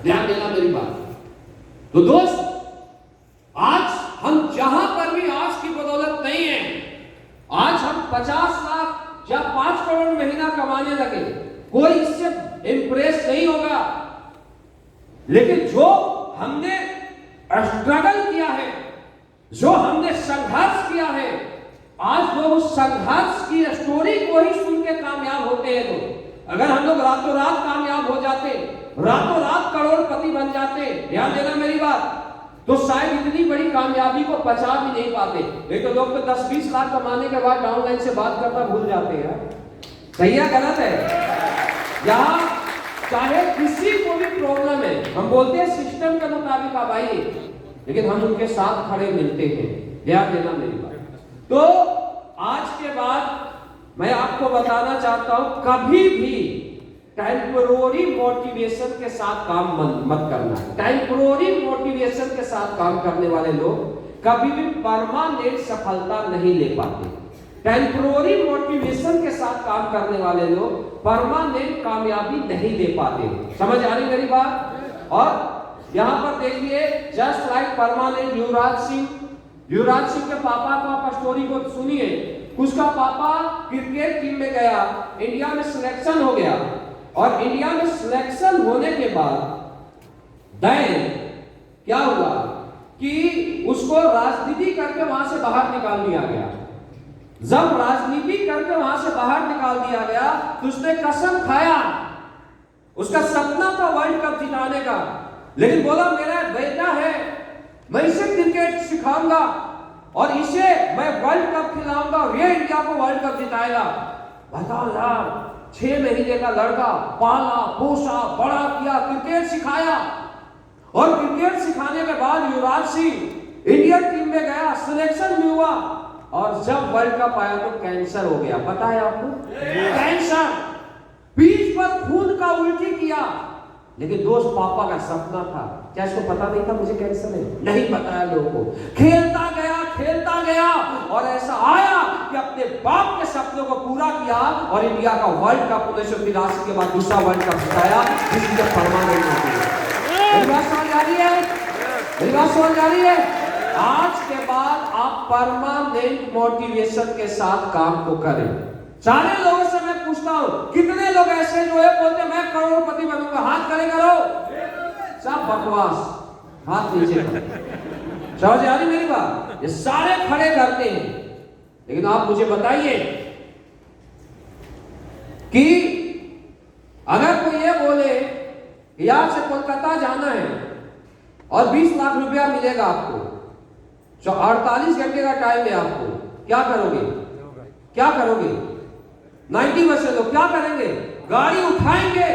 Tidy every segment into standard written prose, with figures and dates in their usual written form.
ध्यान देना मेरी बात। तो दोस्त, आज हम जहां पर भी आज की बदौलत नहीं है, आज हम 50 लाख या 5 करोड़ महीना कमाने लगे, कोई इससे इंप्रेस नहीं होगा। लेकिन जो हमने स्ट्रगल किया है, जो हमने संघर्ष किया है, आज लोग उस संघर्ष की स्टोरी को ही सुन के कामयाब होते हैं। तो अगर हम लोग रातों रात कामयाब हो जाते, रातों रात करोड़पति बन जाते, ध्यान देना मेरी बात, तो शायद इतनी बड़ी कामयाबी को पचा भी नहीं पाते। नहीं तो लोग तो 10-20 लाख कमाने के बाद ऑनलाइन से बात करना भूल जाते हैं। सही है गलत है? यहां चाहे किसी को भी प्रॉब्लम है, हम बोलते हैं सिस्टम के मुताबिक आप आइए, लेकिन हम उनके साथ खड़े मिलते हैं। ध्यान देना मेरी बात। तो आज के बाद मैं आपको बताना चाहता हूं, कभी भी टेम्पररी मोटिवेशन के साथ काम मत करना। टेम्पररी मोटिवेशन के साथ काम करने वाले लोग कभी भी परमानेंट सफलता नहीं ले पाते। टेम्पररी मोटिवेशन के साथ काम करने वाले लोग परमानेंट कामयाबी नहीं ले पाते। समझ आ रही मेरी बात? और यहां पर देखिए, just like permanent Yuvraj Singh के पापा को आप स्टोरी को सुनिए। उसका पापा क्रिकेट टीम में गया, इंडिया में सिलेक्शन हो गया, और इंडिया में सिलेक्शन होने के बाद देन क्या हुआ कि उसको राजनीति करके वहां से बाहर निकाल दिया गया। जब राजनीति करके वहां से बाहर निकाल दिया गया तो उसने कसम खाया, उसका सपना था वर्ल्ड कप जिताने का, लेकिन बोला मेरा बेटा है, मैं इसे क्रिकेट सिखाऊंगा और इसे मैं वर्ल्ड कप खिलाऊंगा, ये इंडिया को वर्ल्ड कप जिताएगा। बताओ यार, 6 महीने का लड़का पाला पोसा बड़ा किया, क्रिकेट सिखाया, और क्रिकेट सिखाने के बाद युवराज सिंह इंडियन टीम में गया, सिलेक्शन भी हुआ, और जब वर्ल्ड कप आया तो कैंसर हो गया। पता है आपको? कैंसर, पीठ पर खून का उल्टी किया। लेकिन दोस्त, पापा का सपना था, क्या इसको पता नहीं था मुझे कैंसर है? नहीं बताया लोगों को। खेलता गया और ऐसा आया कि अपने बाप के सपनों को पूरा किया और इंडिया का वर्ल्ड कप 1982 के बाद दूसरा वर्ल्ड कप जिताया, जिसकी परमानेंट होती है। मेरी बात समझ आ रही है? मेरी बात समझ आ रही है? आज के बाद आप परमानेंट मोटिवेशन के साथ काम को करें। सारे लोगों से मैं पूछता हूं, कितने लोग ऐसे जो है बोलते मैं करोड़पति बनूंगा? हाथ खड़े करो। सब बकवास, हाथ नीचे करो। समझ आ रही मेरी बात? ये सारे खड़े करते हैं, लेकिन आप मुझे बताइए कि अगर कोई ये बोले यहां से कोलकाता जाना है और 20 लाख रुपया मिलेगा आपको, 48 घंटे का टाइम है आपको, क्या करोगे? क्या करोगे? 90% लोग क्या करेंगे? गाड़ी उठाएंगे,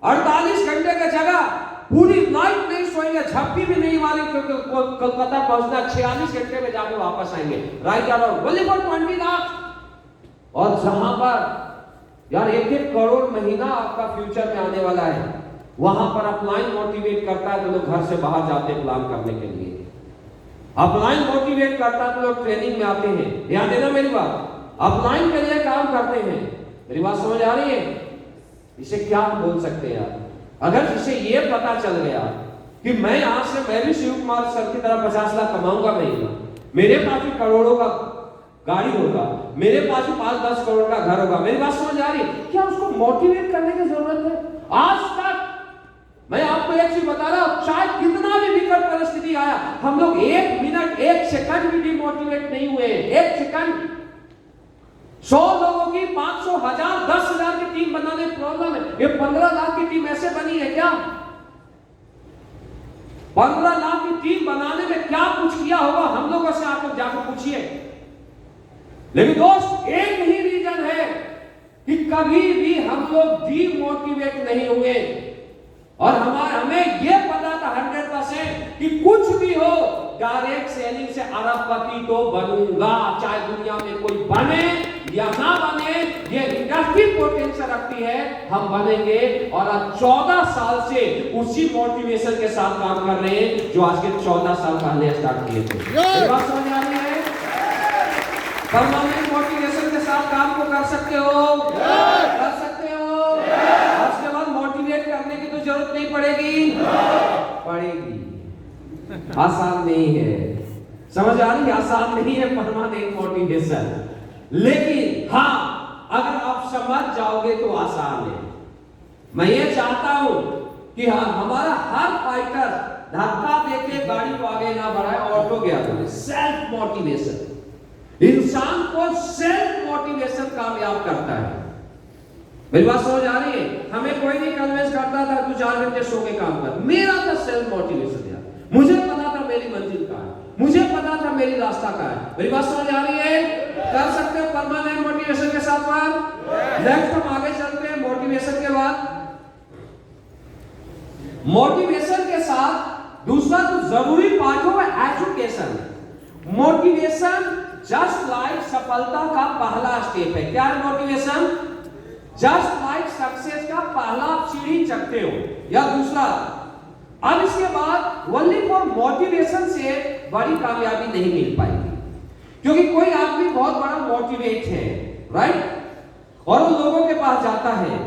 48 घंटे की जगह पूरी नाइट नहीं सोएंगे, झपकी भी नहीं मारेंगे, क्योंकि कोलकाता पहुंचना 46 घंटे में जाके वापस आएंगे। राइट और ओनली फॉर 20 लाख। और जहां पर यार 1-1 करोड़ महीना आपका फ्यूचर में आने वाला है, वहां पर अपलाइन मोटिवेट करता है तो लोग घर से बाहर जाते हैं प्लान करने के लिए। अपलाइन मोटिवेट करता है तो लोग ट्रेनिंग में आते हैं। ध्यान देना मेरी बात, अपलाइन के लिए काम करते हैं। मेरी बात समझ आ रही है? इसे क्या बोल सकते हैं यार? अगर इसे ये पता चल गया कि मैं यहां से मैं भी शिव कुमार सर की तरह 50 लाख कमाऊंगा महीना, मेरे पास भी करोड़ों का गाड़ी होगा, मेरे पास भी 5-10 करोड़ का घर होगा। मेरी बात समझ आ रही है? क्या उसको मोटिवेट करने की जरूरत है? आज तक मैं आपको एक चीज बता रहा हूं, चाहे कितना भी विकट परिस्थिति आया, हम लोग 1 मिनट 1 सेकंड भी डिमोटिवेट नहीं हुए। 1 सेकंड। 100 लोगों की 500, 1000, 10,000 की टीम बनाने प्रॉब्लम है। ये 15 लाख की टीम ऐसे बनी है क्या? 15 लाख की टीम बनाने में क्या कुछ किया होगा, हम लोगों से आप जाकर पूछिए। लेकिन दोस्त, एक ही रीजन है कि कभी भी हम लोग डीमोटिवेट नहीं हुए, और हमें यह पता था 100% कि कुछ भी हो, डायरेक्ट सेलिंग से अरबपति तो बनूंगा, चाहे दुनिया में कोई बने या ना बने। ये इंडस्ट्री पोटेंशियल रखती है, हम बनेंगे। और आज 14 साल से उसी मोटिवेशन के साथ काम कर रहे हैं जो आज के 14 साल पहले स्टार्ट किए थे। बात समझ आ रही है? परमानेंट मोटिवेशन के साथ काम को कर सकते हो, कर सकते हो। उसके बाद मोटिवेट करने की तो की जरूरत नहीं पड़ेगी? पड़ेगी। आसान नहीं है, समझ आ रही? आसान नहीं है परमानेंट मोटिवेशन, लेकिन हाँ अगर आप समझ जाओगे तो आसान है। मैं ये चाहता हूं कि हाँ हमारा हर फाइटर धक्का देके गाड़ी को आगे ना बढ़ाए, ऑटो गया तो सेल्फ मोटिवेशन, इंसान को सेल्फ मोटिवेशन कामयाब करता है। मेरी बात समझ आ रही है? हमें कोई नहीं कन्विंस करता था तू 4 घंटे सो के काम कर, मेरा था सेल्फ मोटिवेशन यार, मुझे पता था मेरी मंजिल कहां है, मुझे पता था मेरी रास्ता कहां है। मेरी बात समझ आ रही है? कर सकते हो परमानेंट मोटिवेशन के साथ बात। नेक्स्ट हम आगे चलते हैं मोटिवेशन के बाद। मोटिवेशन के साथ दूसरा जो जरूरी पार्ट हो एजुकेशन। मोटिवेशन जस्ट लाइक सफलता का पहला स्टेप है। क्या है मोटिवेशन? जस्ट लाइक सक्सेस का पहला आप सीढ़ी चढ़ते हो या दूसरा। अब इसके बाद ओनली फॉर मोटिवेशन से बड़ी कामयाबी नहीं मिल पाएगी, क्योंकि कोई आदमी बहुत बड़ा मोटिवेट है, राइट, और वो लोगों के पास जाता है।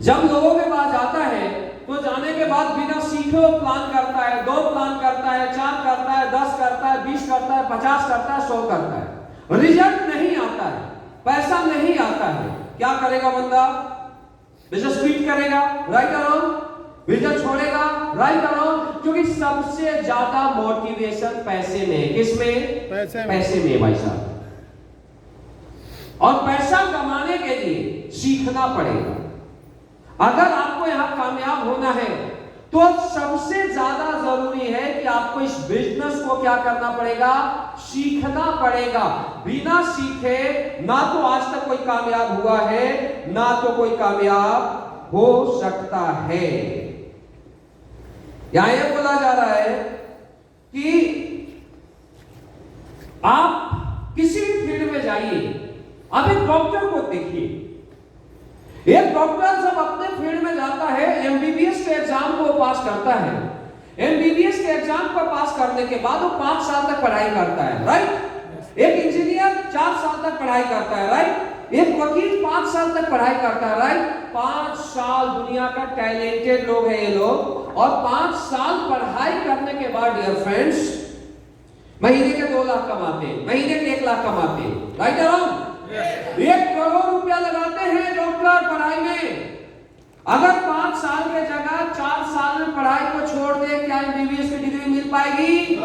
जब लोगों के पास जाता है तो जाने के बाद बिना सीखे वो प्लान करता है, 2 प्लान करता है, 4 करता है, 10 करता है, 20 करता है, 50 करता है, 100 करता है, रिजल्ट नहीं आता है, पैसा नहीं आता है। क्या करेगा बंदा? बिजनेस क्विट करेगा, राइट और रॉन्ग? बिजनेस छोड़ेगा, राइट और रॉन्ग? क्योंकि सबसे ज्यादा मोटिवेशन पैसे में। किसमें? पैसे में भाई साहब। और पैसा कमाने के लिए सीखना पड़ेगा। अगर आपको यहां कामयाब होना है तो सबसे ज्यादा जरूरी है कि आपको इस बिजनेस को क्या करना पड़ेगा? सीखना पड़ेगा। बिना सीखे ना तो आज तक कोई कामयाब हुआ है, ना तो कोई कामयाब हो सकता है। यहां यह बोला जा रहा है कि आप किसी भी फील्ड में जाइए। अब एक डॉक्टर को देखिए, एक डॉक्टर जब अपने फील्ड में जाता है, एमबीबीएस के एग्जाम को पास करता है, एमबीबीएस के एग्जाम को पास करने के बाद वो 5 साल तक पढ़ाई करता है, राइट। एक इंजीनियर 4 साल तक पढ़ाई करता है, राइट। एक वकील 5 साल तक पढ़ाई करता है, राइट। 5 साल दुनिया का टैलेंटेड लोग हैं ये लोग, और 5 साल पढ़ाई करने के बाद डियर फ्रेंड्स महीने के 2 लाख कमाते हैं, महीने के 1 लाख कमाते हैं, राइट और रॉन्ग? 1 करोड़ रुपया लगाते हैं डॉक्टर पढ़ाई में। अगर 5 साल के जगह 4 साल में पढ़ाई को छोड़ दे, क्या एमबीबीएस की डिग्री मिल पाएगी?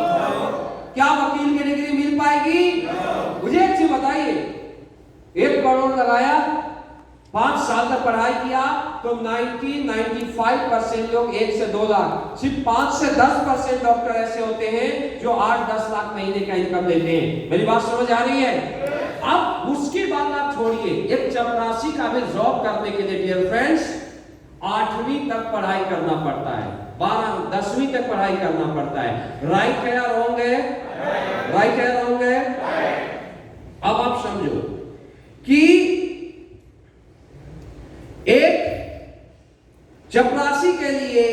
क्या वकील की डिग्री मिल पाएगी? मुझे एक चीज बताइए, 1 करोड़ लगाया, 5 साल तक पढ़ाई किया, तो 95% लोग 1 से 2 लाख, सिर्फ 5 से 10% डॉक्टर ऐसे होते हैं जो 8-10 लाख महीने का इनकम लेते हैं। मेरी बात समझ आ रही है? अब उसकी बात आप छोड़िए, एक चपरासी का भी जॉब करने के लिए डियर फ्रेंड्स 8वीं तक पढ़ाई करना पड़ता है, 10वीं तक पढ़ाई करना पड़ता है। राइट है या रॉन्ग है? राइट है या रॉन्ग है? अब आप समझो कि एक चपरासी के लिए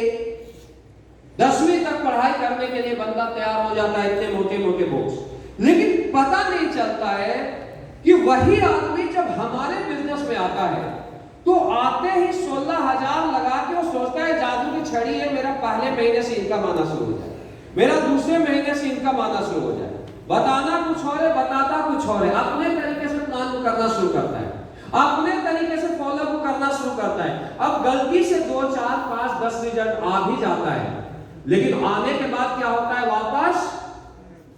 10वीं तक पढ़ाई करने के लिए बंदा तैयार हो जाता है, इतने मोटे मोटे बुक्स, लेकिन पता नहीं चलता है कि वही आदमी जब हमारे बिजनेस में आता है तो आते ही 16,000 लगा के वो सोचता है जादू की छड़ी है, मेरा पहले महीने से इनकम आना शुरू हो जाए, मेरा दूसरे महीने से इनकम आना शुरू हो जाए। बताना कुछ और है, बताता कुछ और है। अपने तरीके से प्लान करना शुरू करता है, अपने तरीके से फॉलो करना शुरू करता है। अब गलती से 2, 4, 5, 10 रिजल्ट आ भी जाता है, लेकिन आने के बाद क्या होता है? वापस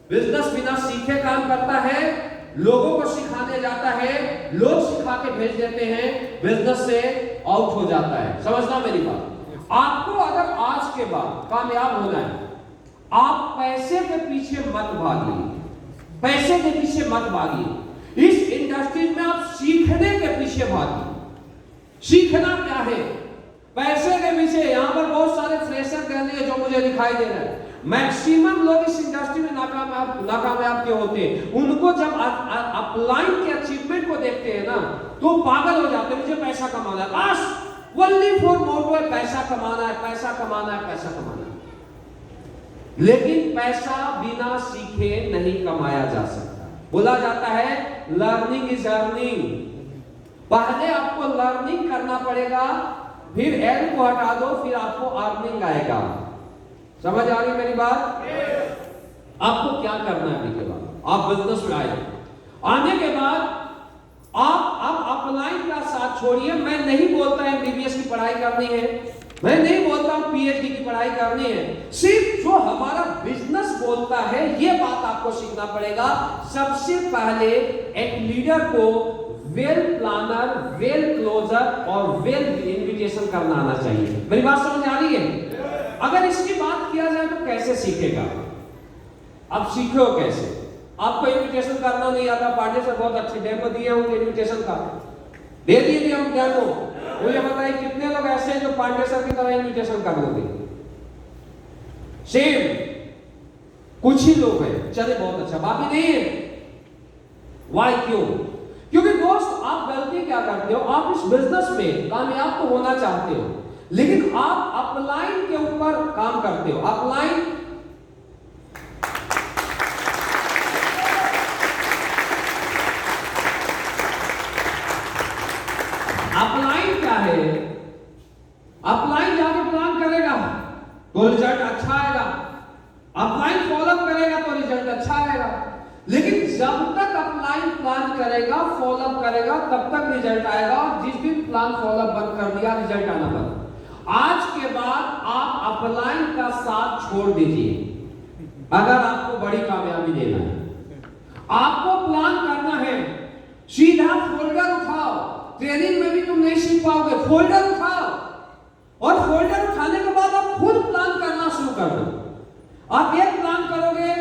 बिजनेस बिना सीखे काम करता है, लोगों को सिखाने जाता है, लोग सिखा के भेज देते हैं, बिजनेस से आउट हो जाता है। समझना मेरी बात। आपको अगर आज के बाद कामयाब होना है, आप पैसे के पीछे मत भागिए, पैसे के पीछे मत भागिए। इस इंडस्ट्री में आप सीखने के पीछे भागिए। सीखना क्या है? पैसे के पीछे यहां पर बहुत सारे फ्रेशर कहने जो मुझे दिखाई दे रहे हैं, मैक्सिमम लोग इस इंडस्ट्री में नाकामयाब क्यों होते हैं? उनको जब अपलाइन के अचीवमेंट को देखते हैं ना तो पागल हो जाते हैं, मुझे पैसा कमाना है, बस ओनली फॉर मोटो है, पैसा कमाना है, पैसा कमाना है, पैसा कमाना है। लेकिन पैसा बिना सीखे नहीं कमाया जा सकता। बोला जाता है लर्निंग इज अर्निंग। पहले आपको लर्निंग करना पड़ेगा, फिर एल को हटा दो, फिर आपको अर्निंग आएगा। समझ आ रही मेरी बात? आपको क्या करना है? अभी के बाद आप बिजनेस में आए, आने के बाद आप अपलाइन का साथ छोड़िए। मैं नहीं बोलता एमबीबीएस की पढ़ाई करनी है, मैं नहीं बोलता पीएचडी की पढ़ाई करनी है। सिर्फ जो हमारा बिजनेस बोलता है ये बात आपको सीखना पड़ेगा। सबसे पहले एक लीडर को वेल प्लानर, वेल क्लोजर और वेल इन्विटेशन करना आना चाहिए। मेरी बात समझ आ रही है? अगर इसकी बात किया जाए तो कैसे सीखेगा? अब सीखो कैसे? आपको इन्विटेशन करना नहीं आता, पांडे सर बहुत अच्छे डेमो दिए होंगे इन्विटेशन का, दे दिए हम डेमो। मुझे बताइए कितने लोग ऐसे हैं जो पांडे सर की तरह इन्विटेशन कर लोगे? सेम कुछ ही लोग हैं, चले बहुत अच्छा, बाकी नहीं है। वाई? क्यों? क्योंकि दोस्त आप गलती क्या करते हो, आप इस बिजनेस में कामयाब तो होना चाहते हो, लेकिन आप अपलाइन के ऊपर काम करते हो। अपलाइन अपलाइन क्या है? अपलाइन जाके प्लान करेगा तो रिजल्ट अच्छा आएगा, अपलाइन फॉलोअप करेगा तो रिजल्ट अच्छा आएगा। लेकिन जब तक अपलाइन प्लान करेगा, फॉलोअप करेगा, तब तक रिजल्ट आएगा। और जिस दिन प्लान फॉलोअप बंद कर दिया, रिजल्ट आना बंद। आज के बाद आप अपलाइन का साथ छोड़ दीजिए अगर आपको बड़ी कामयाबी देना है। आपको प्लान करना है, सीधा फोल्डर उठाओ। ट्रेनिंग में भी तुम नहीं सीख पाओगे, फोल्डर उठाओ और फोल्डर उठाने के बाद आप खुद प्लान करना शुरू कर दो। आप एक प्लान करोगे,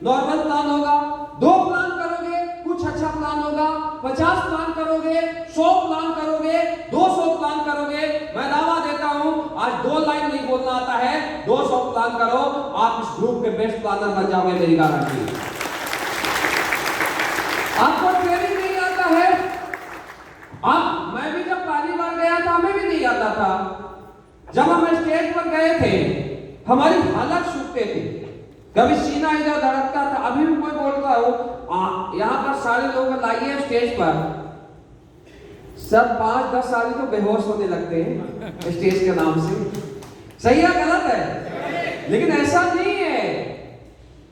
नॉर्मल प्लान होगा, 2 प्लान करोगे, कुछ अच्छा प्लान होगा, 50 प्लान करोगे, 100 प्लान करोगे, 200 प्लान करोगे। मैं दावा देता हूं आज 2 लाइन नहीं बोलना आता है, 200 प्लान करो, आप इस ग्रुप के बेस्ट प्लानर बन जाओगे, मेरी गारंटी। आपको ट्रेनिंग नहीं आता है, अब मैं भी जब पहली बार गया था हमें भी नहीं आता था। जब हम स्टेज पर गए थे हमारी हालत सूखते थे, कभी सीना इधर धड़कता था। अभी भी कोई बोलता हो यहाँ पर सारे लोग लाइए स्टेज पर, सब 5-10 साल तो बेहोश होने लगते हैं स्टेज के नाम से। सही है गलत है? लेकिन ऐसा नहीं है,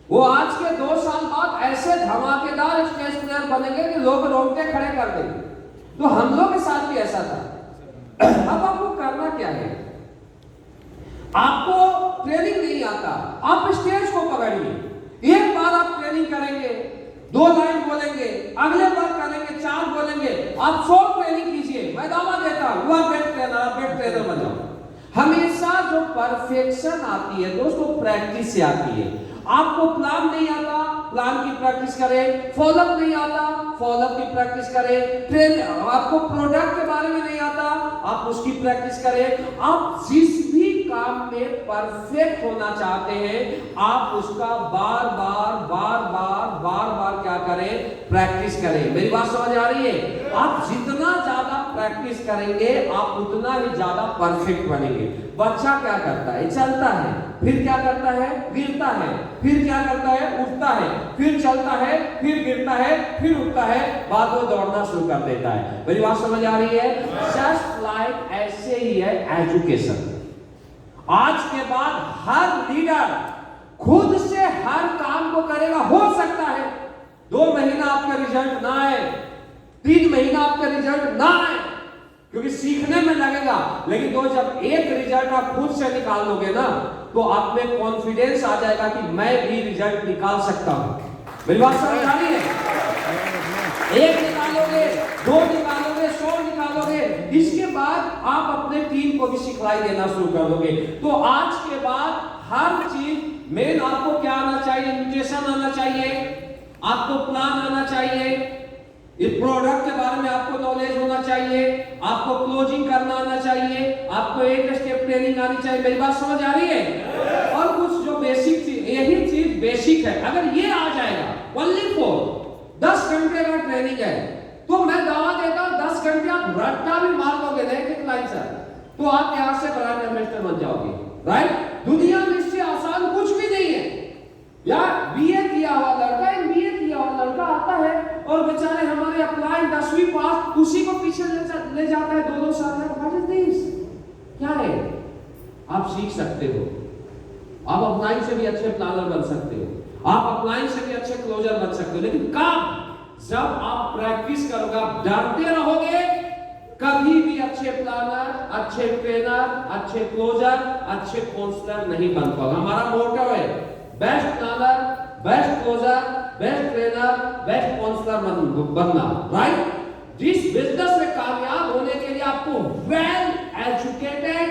वो आज के 2 साल बाद ऐसे धमाकेदार स्टेज प्लेयर बनेंगे कि लोग रोंगटे खड़े कर देंगे। तो हम लोग के साथ भी ऐसा था। अब आपको करना क्या है? आपको ट्रेनिंग नहीं आता, आप स्टेज को पकड़िए। एक बार आप ट्रेनिंग करेंगे, 2 लाइन बोलेंगे, अगले बार करेंगे 4 बोलेंगे, आप 100 ट्रेनिंग कीजिए। मैं दावा देता हूं आप बेस्ट ट्रेनर, आप बेस्ट ट्रेनर बन जाओ। हमेशा जो परफेक्शन आती है दोस्तों प्रैक्टिस से आती है। आपको प्लान नहीं आता, प्लान की प्रैक्टिस करें। फॉलोअप नहीं आता, फॉलोअप की प्रैक्टिस करें। ट्रेन आपको प्रोडक्ट के बारे में नहीं आता, आप उसकी प्रैक्टिस करें। आप जिस भी काम में परफेक्ट होना चाहते हैं, आप उसका बार बार क्या करें? प्रैक्टिस करें। मेरी बात समझ आ रही है? आप जितना ज्यादा प्रैक्टिस करेंगे, आप उतना ही ज्यादा परफेक्ट बनेंगे। बच्चा क्या करता है? चलता है, फिर क्या करता है? गिरता है, फिर क्या करता है? उठता है, फिर चलता है, फिर गिरता है, फिर उठता है, बाद में दौड़ना शुरू कर देता है। मेरी बात समझ आ रही है? जस्ट लाइक ऐसे ही है एजुकेशन। आज के बाद हर लीडर खुद से हर काम को करेगा। हो सकता है 2 महीना आपका रिजल्ट ना आए, 3 महीना आपका रिजल्ट ना आए, क्योंकि सीखने में लगेगा। लेकिन तो जब एक रिजल्ट आप खुद से निकाल लोगे ना, तो आप में कॉन्फिडेंस आ जाएगा कि मैं भी रिजल्ट निकाल सकता हूं। मेरी बात समझ आ रही है? 1 निकालोगे, 2 निकालोगे, 100 निकालोगे, इसके बाद आप अपने टीम को भी सिखलाई देना शुरू कर दोगे। तो आज के बाद हर चीज मेन आपको क्या आना चाहिए? इन्विटेशन आना चाहिए, आपको प्लान आना चाहिए, इस प्रोडक्ट के बारे में आपको नॉलेज होना चाहिए, आपको क्लोजिंग करना आना चाहिए, आपको 1 स्टेप ट्रेनिंग आनी चाहिए। मेरी बात समझ आ रही है? और कुछ जो बेसिक चीज, यही चीज बेसिक है। अगर ये आ जाएगा ओनली फॉर 10 घंटे का ट्रेनिंग है, तो मैं दावा देता हूं 10 घंटे आप रट्टा भी मार दोगे ना एक लाइन से, तो आप यहां से ब्रांड एम्बेसडर बन जाओगे। राइट? दुनिया में इससे आसान कुछ भी नहीं है। यार बीए किया हुआ लड़का, एमबीए किया हुआ लड़का आता है और बेचारे हमारे अप्लाई 10वीं पास, उसी को पीछे ले जाता है 2-2 साल में। What is this? क्या है? आप सीख सकते हो, आप अपलाइन से भी अच्छे प्लानर बन सकते हो, आप अपलाइन से भी अच्छे क्लोजर बन सकते हो। लेकिन कब? जब आप प्रैक्टिस करोगे। आप डरते रहोगे, कभी भी अच्छे प्लानर, अच्छे ट्रेनर, अच्छे क्लोजर, अच्छे काउंसलर नहीं बन पाओगे। हमारा मोटो है best planner, best closer, best trainer, best counsellor बनना, राइट? जिस बिजनेस में कामयाब होने के लिए आपको well educated,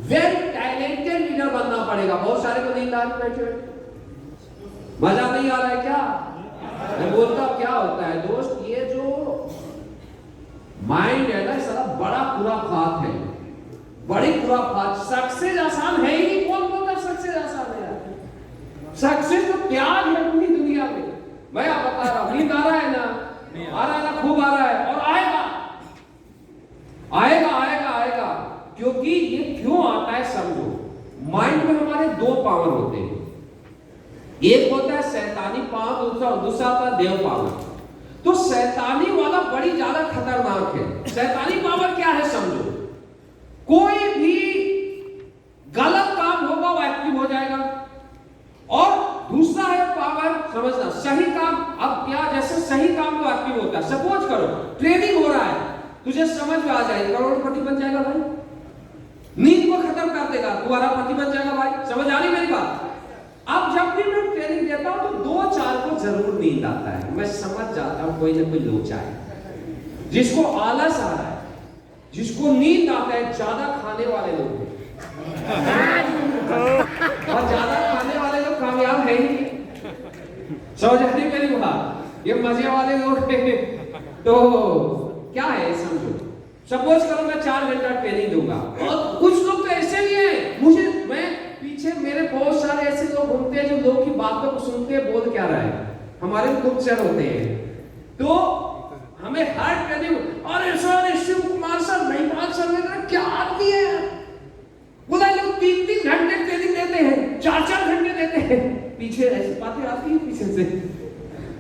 well talented leader बनना पड़ेगा। बहुत सारे को नींद आ रही बैठे, मजा नहीं आ रहा है क्या? मैं बोलता हूं क्या होता है दोस्त, ये जो माइंड है ना, सारा बड़ा खुराफात है, बड़ी खुराफात। सक्सेस आसान है ही नहीं। कौन बोलता सक्सेस आसान है? सक्सेस तो त्याग है पूरी दुनिया में। मैं आप बता रहा हूं, नींद आ रहा है ना? आ रहा है ना? खूब आ रहा है, और आएगा आएगा आएगा आएगा। क्योंकि ये क्यों आता है समझो। माइंड में हमारे दो पावर होते हैं, एक होता है शैतानी पावर, दूसरा होता है देव पावर। तो शैतानी वाला बड़ी ज्यादा खतरनाक है। शैतानी पावर क्या है समझो, कोई भी गलत काम होगा वो एक्टिव हो जाएगा। और दूसरा है पावर, समझना, सही काम। अब क्या, जैसे सही काम तो एक्टिव होता है। सपोज करो ट्रेनिंग हो रहा है, तुझे समझ में आ जाएगा, करोड़पति बन जाएगा भाई, नींद को खत्म कर देगा, तुम्हारा पति बन जाएगा भाई। समझ आ रही मेरी बात? अब जब भी मैं ट्रेनिंग देता हूं तो 2-4 को जरूर नींद आता है। मैं समझ जाता हूं कोई ना कोई लोचा है, जिसको आलस आ रहा है, जिसको नींद आता है। ज्यादा खाने वाले लोग और ज्यादा खाने वाले लोग कामयाब है ही नहीं। समझ आ रही मेरी बात? ये मजे वाले लोग तो क्या है समझो। सपोज करो मैं 4 घंटा ट्रेनिंग दूंगा, और कुछ लोग तो ऐसे भी हैं, मैं पीछे मेरे बहुत सारे ऐसे लोग घूमते हैं जो लोग की बातों को सुनते हैं, बोल क्या रहा है, हमारे खुद चर होते हैं। तो हमें हर ट्रेनिंग, अरे sir Shiv Kumar sir, Mahipal sir ने कहा क्या आदमी है, बोला लोग 3-3 घंटे ट्रेनिंग देते हैं, 4-4 घंटे देते हैं। पीछे ऐसी बातें आती है पीछे से,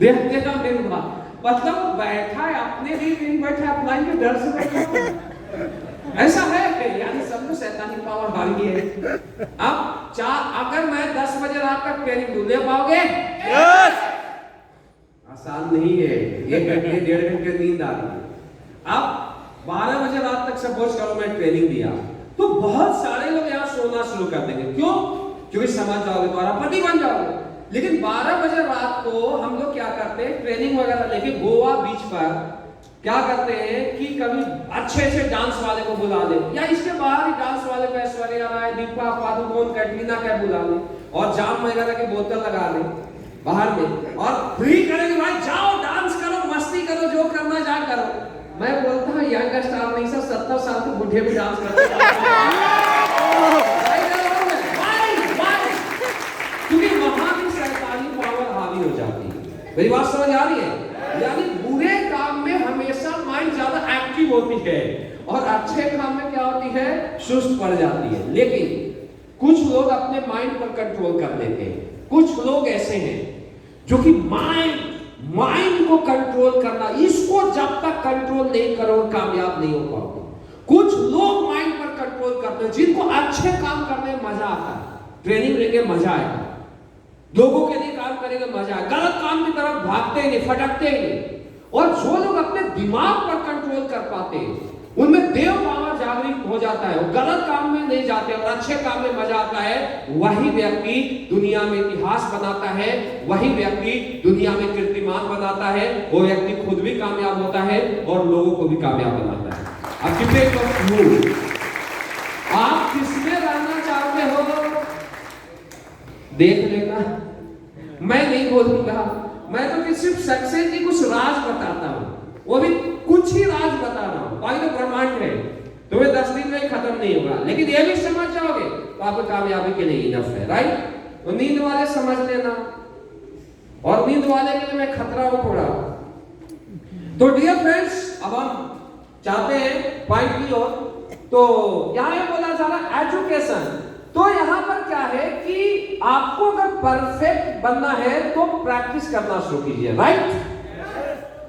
देखते का मेरे बात, मतलब बैठा है अपने लिए नहीं बैठा, अपलाइन के डर से बैठा। ऐसा है, यानी सब में शैतानी पावर भागी है। अब अगर मैं 10 बजे रात तक ट्रेनिंग दूं, ले पाओगे? यस। आसान नहीं है, 1 घंटे 1.5 घंटे नींद आ रही है। अब 12 बजे रात तक सपोज करो मैं ट्रेनिंग दिया, तो बहुत सारे लोग यहाँ सोना शुरू कर देंगे। क्यों? क्योंकि समझ जाओगे, तुम्हारा पति बन जाओगे। लेकिन 12 बजे रात को हम लोग क्या करते हैं, ट्रेनिंग वगैरह लेके गोवा बीच पर क्या करते हैं कि कभी अच्छे डांस वाले को बुला ले, या इसके बाहर ही डांस वाले को ऐश्वर्या राय, दीपा पादुकोण, कैटरीना कैफ बुला ले, और जाम वगैरह की बोतल लगा ले बाहर में, और फ्री करेंगे भाई, जाओ डांस करो, मस्ती करो, जो करना जा करो। मैं बोलता हूँ यंग स्टार नहीं सर, 70 साल के बुढ़े भी डांस करते हैं। क्योंकि वहां भी शैतानी पावर हावी हो जाती है। मेरी बात समझ आ रही है? यानी बुरे काम में हमेशा माइंड ज्यादा एक्टिव होती है, और अच्छे काम में क्या होती है, सुस्त पड़ जाती है। लेकिन कुछ लोग अपने माइंड पर कंट्रोल कर लेते हैं। कुछ लोग ऐसे हैं जो कि माइंड को कंट्रोल करना, इसको जब तक कंट्रोल नहीं करो कामयाब नहीं हो पाओगे। कुछ लोग माइंड पर कंट्रोल करते हैं, जिनको अच्छे काम करने में मजा आता है, ट्रेनिंग लेके मजा आएगा, लोगों के लिए काम करेंगे मजा आएगा, गलत काम की तरफ भागते नहीं, फटकते नहीं। और जो लोग अपने दिमाग पर कंट्रोल कर पाते हैं, उनमें देव पावर जागृत हो जाता है, वो गलत काम में नहीं जाते और अच्छे काम में मजा आता है। वही व्यक्ति दुनिया में इतिहास बनाता है, वही व्यक्ति दुनिया में कीर्तिमान बनाता है, वो व्यक्ति खुद भी कामयाब होता है और लोगों को भी कामयाब बनाता है। अब कितने आप किसमें रहना चाहते हो देख लेना, मैं नहीं बोलूंगा। मैं तो सिर्फ सक्सेस की कुछ राज बताता हूं, वो भी कुछ ही राज बता रहा हूं। बाकी तो ब्रह्मांड है, तुम्हें 10 दिन में खत्म नहीं होगा, लेकिन ये भी समझ जाओगे तो आपको कामयाबी के लिए इनफ है, राइट? तो नींद वाले समझ लेना, और नींद वाले के लिए मैं खतरा हूं थोड़ा। तो डियर फ्रेंड्स, अब हम चाहते हैं पॉइंट की ओर। तो यहां ये बोला जा रहा एजुकेशन, तो यहां पर क्या है कि आपको अगर परफेक्ट बनना है तो प्रैक्टिस करना शुरू कीजिए, राइट?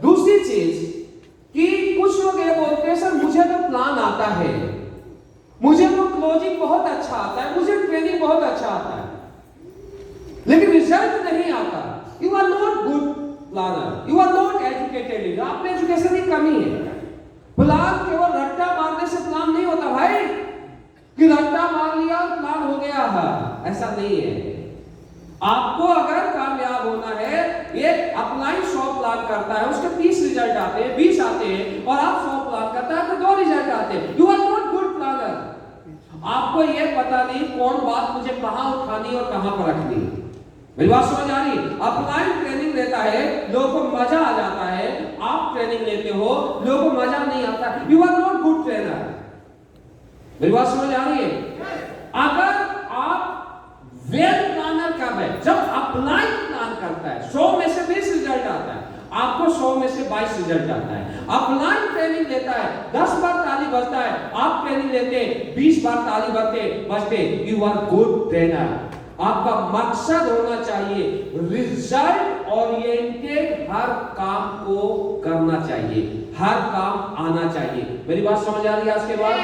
दूसरी चीज कि कुछ लोग ये बोलते हैं सर मुझे तो प्लान आता है, मुझे तो लॉजिक बहुत अच्छा आता है, मुझे ट्रेनिंग बहुत अच्छा आता है, लेकिन रिजल्ट नहीं आता, you are not good planner, you are not educated leader, आप में एजुकेशन की कमी है। प्लान केवल रट्टा मारने से प्लान नहीं होता भाई, कि रट्टा मार लिया और प्लान हो गया है, ऐसा नहीं है। आपको अगर कामयाब होना है, एक अपलाइन 100 प्लान करता है, उसके 30 रिजल्ट आते हैं, 20 आते हैं, और आप 100 प्लान करता है तो 2 रिजल्ट आते हैं, you are not good planner. आपको ये पता नहीं कौन बात मुझे कहां उठानी और कहां पर रखनी। मेरी बात समझ आ रही? अपलाइन ट्रेनिंग लेता है, लोगों को मजा आ जाता है, आप ट्रेनिंग लेते हो, लोगों को मजा नहीं आता, you are not good trainer. मेरी बात समझ आ रही है? अगर आप वेल प्लानर कब है? जब अपलाइन प्लान करता है, 100 में से 20 रिजल्ट आता है, आपको 100 में से 22 रिजल्ट आता है। अपलाइन ट्रेनिंग लेता है, 10 बार ताली बजता है, आप ट्रेनिंग लेते 20 बार ताली बजते, यू आर गुड ट्रेनर। आपका मकसद होना चाहिए रिजल्ट ओरिएंटेड, हर काम को करना चाहिए, हर काम आना चाहिए। मेरी बात समझ आ रही है? आज के बाद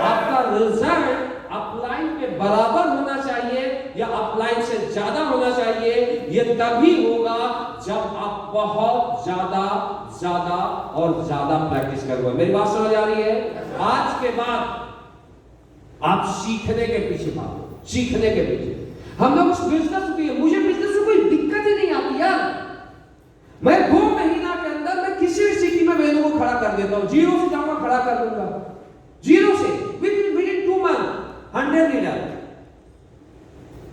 आपका रिजल्ट अपलाइन के बराबर होना चाहिए या अपलाइन से ज्यादा होना चाहिए। ये तभी होगा जब आप बहुत ज्यादा और ज्यादा प्रैक्टिस करोगे। मेरी बात समझ आ रही है? आज के बाद आप सीखने के पीछे भागो, सीखने के पीछे। हम लोग उस बिजनेस में, मुझे बिजनेस में कोई दिक्कत ही नहीं आती यार, मैं 2 महीना के अंदर मैं किसी भी सिटी में वेन्यू को खड़ा कर देता हूं, 0 से जाऊंगा खड़ा कर दूंगा, 0 से विद इन 2 मंथ 100 लीडर।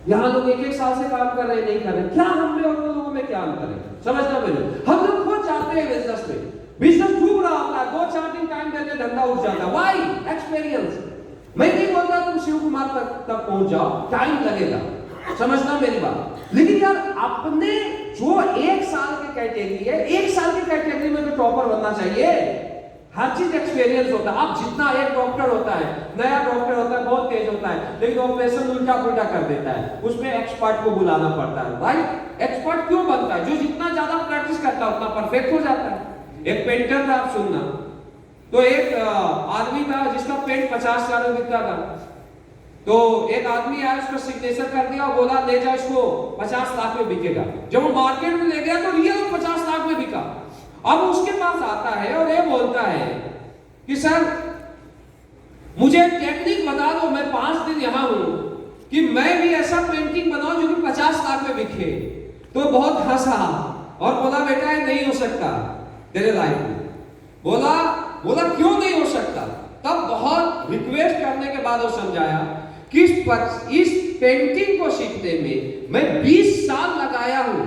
यहां लोग 1-1 साल से काम कर रहे हैं, नहीं कर रहे, क्या हम में और लोगों में क्या अंतर है? समझना मेरे, हम लोग खुद जाते हैं बिजनेस में, बिजनेस डूब रहा होता है, 2-4 दिन टाइम देते धंधा उठ जाता है। व्हाई? एक्सपीरियंस। मैं नहीं बोलता तुम शिव कुमार तक पहुंच जाओ, टाइम लगेगा, समझना मेरी बात। लेकिन यार अपने जो 1 साल की कैटेगरी है, 1 साल की कैटेगरी में तो टॉपर बनना चाहिए। हर चीज एक्सपीरियंस होता है। आप जितना, एक डॉक्टर होता है, नया डॉक्टर होता है, बहुत तेज होता है, लेकिन ऑपरेशन उल्टा पुल्टा कर देता है, उसमें एक्सपर्ट को बुलाना पड़ता है। राइट? एक्सपर्ट क्यों बनता है? जो जितना ज्यादा प्रैक्टिस करता है उतना परफेक्ट हो जाता है। एक पेंटर था, आप सुनना, तो एक आदमी था जिसका पेंट 50,000 में बिकता था। तो एक आदमी आया, उसका सिग्नेचर कर दिया और बोला ले जाओ इसको, 50 लाख में बिकेगा। जब वो मार्केट में ले गया तो रियल 50 लाख में बिका। अब उसके पास आता है और ये बोलता है कि सर मुझे टेक्निक बता दो, मैं 5 दिन यहां हूं, कि मैं भी ऐसा पेंटिंग बनाऊं जो कि 50 लाख में बिके। तो बहुत हंसा और बोला बेटा ये नहीं हो सकता तेरे लाइफ में। बोला क्यों नहीं हो सकता? तब बहुत रिक्वेस्ट करने के बाद वो समझाया कि इस पेंटिंग को सीखने में मैं 20 साल लगाया हूं,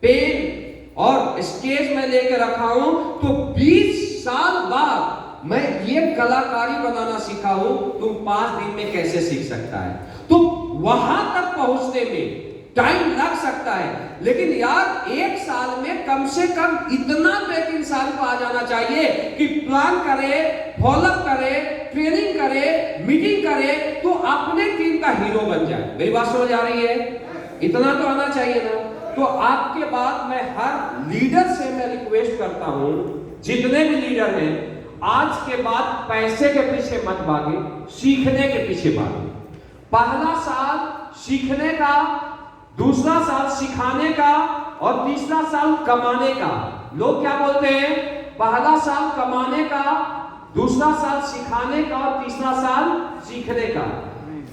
पेन और स्केच में लेकर रखा हूं, तो 20 साल बाद मैं ये कलाकारी बनाना सीखा हूं, तुम 5 दिन में कैसे सीख सकता है? तो वहां तक पहुंचने में टाइम लग सकता है, लेकिन यार 1 साल में कम से कम इतना तो एक इंसान को आ जाना चाहिए कि प्लान करे, फॉलोअप करे, ट्रेनिंग करे, मीटिंग करे, तो अपने टीम का हीरो बन जाए। मेरी बात समझ आ रही है? इतना तो आना चाहिए ना। तो आपके बाद मैं हर लीडर से मैं रिक्वेस्ट करता हूं, जितने भी लीडर हैं, आज के बाद पैसे के पीछे मत भागे, सीखने के पीछे भागे। पहला साल सीखने का, दूसरा साल सिखाने का और तीसरा साल कमाने का। लोग क्या बोलते हैं? पहला साल कमाने का, दूसरा साल सिखाने का और तीसरा साल सीखने का।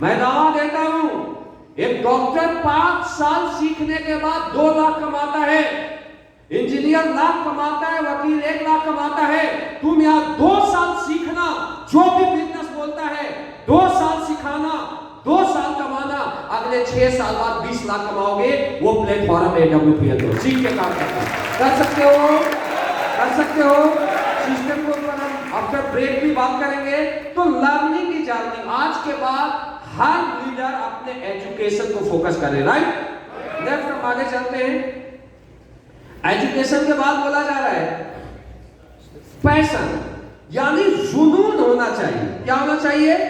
मैं दावा देता हूं एक डॉक्टर 5 साल सीखने के बाद 2 लाख कमाता है, इंजीनियर लाख कमाता है, वकील 1 लाख कमाता है। तुम यहाँ 2 साल सीखना, जो भी बिजनेस बोलता है 2 साल सिखाना, 2 साल कमाना, अगले 6 साल बाद 20 लाख कमाओगे। वो प्लेटफॉर्म AWPL सीख के काम करता है। कर सकते हो। सिस्टम के ऊपर हम आफ्टर ब्रेक भी बात करेंगे। तो लर्निंग की जर्नी, आज के बाद हर लीडर अपने एजुकेशन को फोकस करे। राइट? लेफ्ट हम आगे चलते हैं। एजुकेशन के बाद बोला जा रहा है पैशन, यानी जुनून होना चाहिए। क्या होना चाहिए?